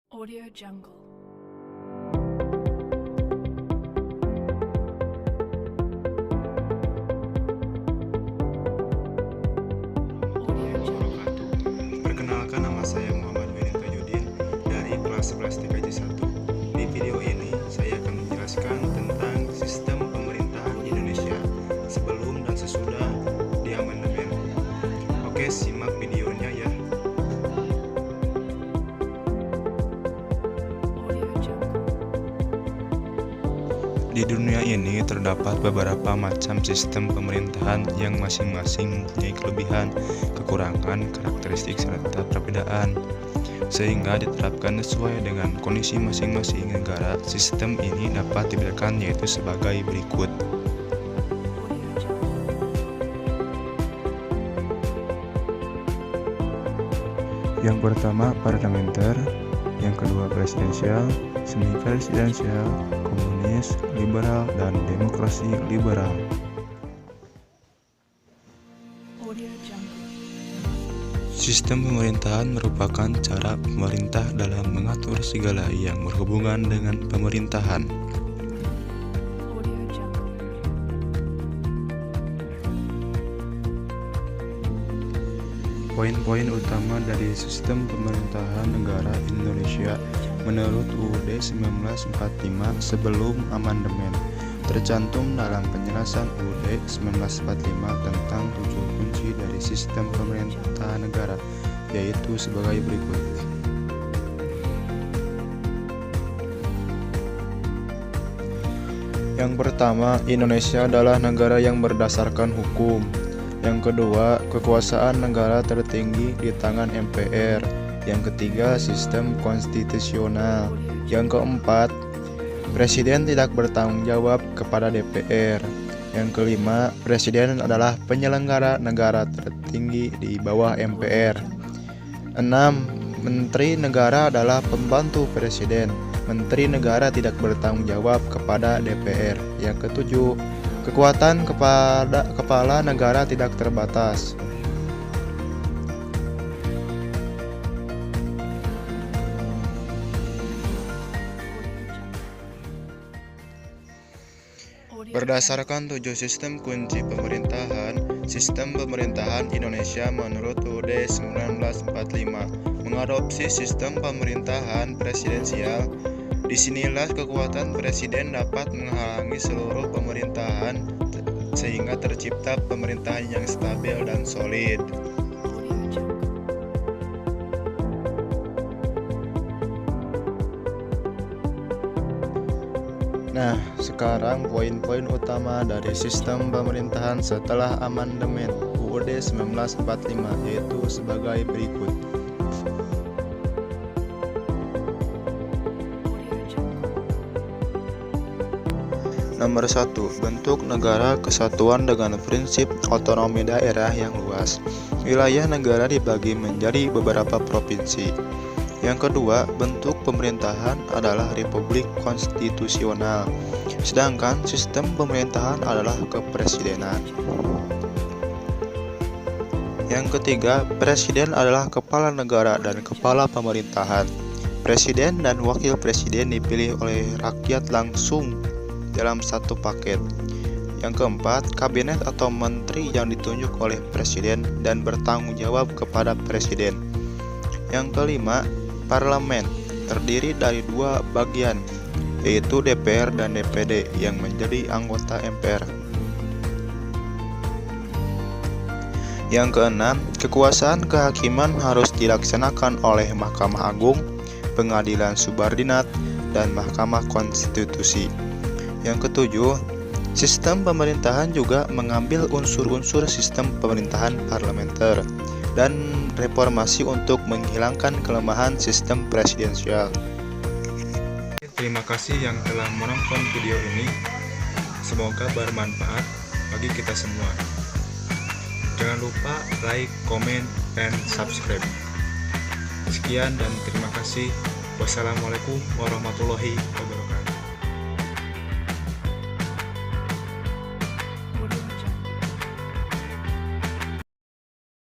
Audio Jungle. Audio Jungle. Perkenalkan, nama saya Muhammad Wirin Tajudin dari kelas 11 TKJ 1. Di video ini saya akan menjelaskan tentang sistem pemerintahan Indonesia sebelum dan sesudah di amandemen. Oke, simak videonya ya. Audio Jungle. Di dunia ini terdapat beberapa macam sistem pemerintahan yang masing-masing mempunyai kelebihan, kekurangan, karakteristik, serta perbedaan, sehingga diterapkan sesuai dengan kondisi masing-masing negara. Sistem ini dapat dibedakan yaitu sebagai berikut. Audio Jungle. Yang pertama parlementer, yang kedua presidensial, semi presidensial, komunis, liberal, dan demokrasi liberal. Audio Jungle. Sistem pemerintahan merupakan cara pemerintah dalam mengatur segala yang berhubungan dengan pemerintahan. Audio Jungle. Poin-poin utama dari sistem pemerintahan negara Indonesia menurut UUD 1945 sebelum amandemen tercantum dalam penjelasan UUD 1945 tentang 7 kunci dari sistem pemerintahan negara, yaitu sebagai berikut. Yang pertama, Indonesia adalah negara yang berdasarkan hukum. Yang kedua, kekuasaan negara tertinggi di tangan MPR. Yang ketiga, sistem konstitusional. Yang keempat, presiden tidak bertanggung jawab kepada DPR. Yang kelima, presiden adalah penyelenggara negara tertinggi di bawah MPR. 6. Menteri negara adalah pembantu presiden. Menteri negara tidak bertanggung jawab kepada DPR. Yang ketujuh, kekuatan kepada kepala negara tidak terbatas. Berdasarkan 7 sistem kunci pemerintahan, sistem pemerintahan Indonesia menurut UUD 1945 mengadopsi sistem pemerintahan presidensial. Disinilah kekuatan presiden dapat menghalangi seluruh pemerintahan sehingga tercipta pemerintahan yang stabil dan solid. Audio Jungle. Nah, sekarang poin-poin utama dari sistem pemerintahan setelah amandemen UUD 1945 yaitu sebagai berikut. Audio Jungle. Nomor 1. Bentuk negara kesatuan dengan prinsip otonomi daerah yang luas. Wilayah negara dibagi menjadi beberapa provinsi. Yang kedua, bentuk pemerintahan adalah republik konstitusional, sedangkan sistem pemerintahan adalah kepresidenan. Yang ketiga, presiden adalah kepala negara dan kepala pemerintahan. Presiden dan wakil presiden dipilih oleh rakyat langsung dalam satu paket. Yang keempat, kabinet atau menteri yang ditunjuk oleh presiden dan bertanggung jawab kepada presiden. Yang kelima, parlemen terdiri dari dua bagian, yaitu DPR dan DPD yang menjadi anggota MPR. Yang keenam, kekuasaan kehakiman harus dilaksanakan oleh Mahkamah Agung, Pengadilan Subordinat, dan Mahkamah Konstitusi. Yang ketujuh, sistem pemerintahan juga mengambil unsur-unsur sistem pemerintahan parlementer dan reformasi untuk menghilangkan kelemahan sistem presidensial. Terima kasih yang telah menonton video ini. Semoga bermanfaat bagi kita semua. Jangan lupa like, komen, dan subscribe. Sekian dan terima kasih. Wassalamualaikum warahmatullahi wabarakatuh.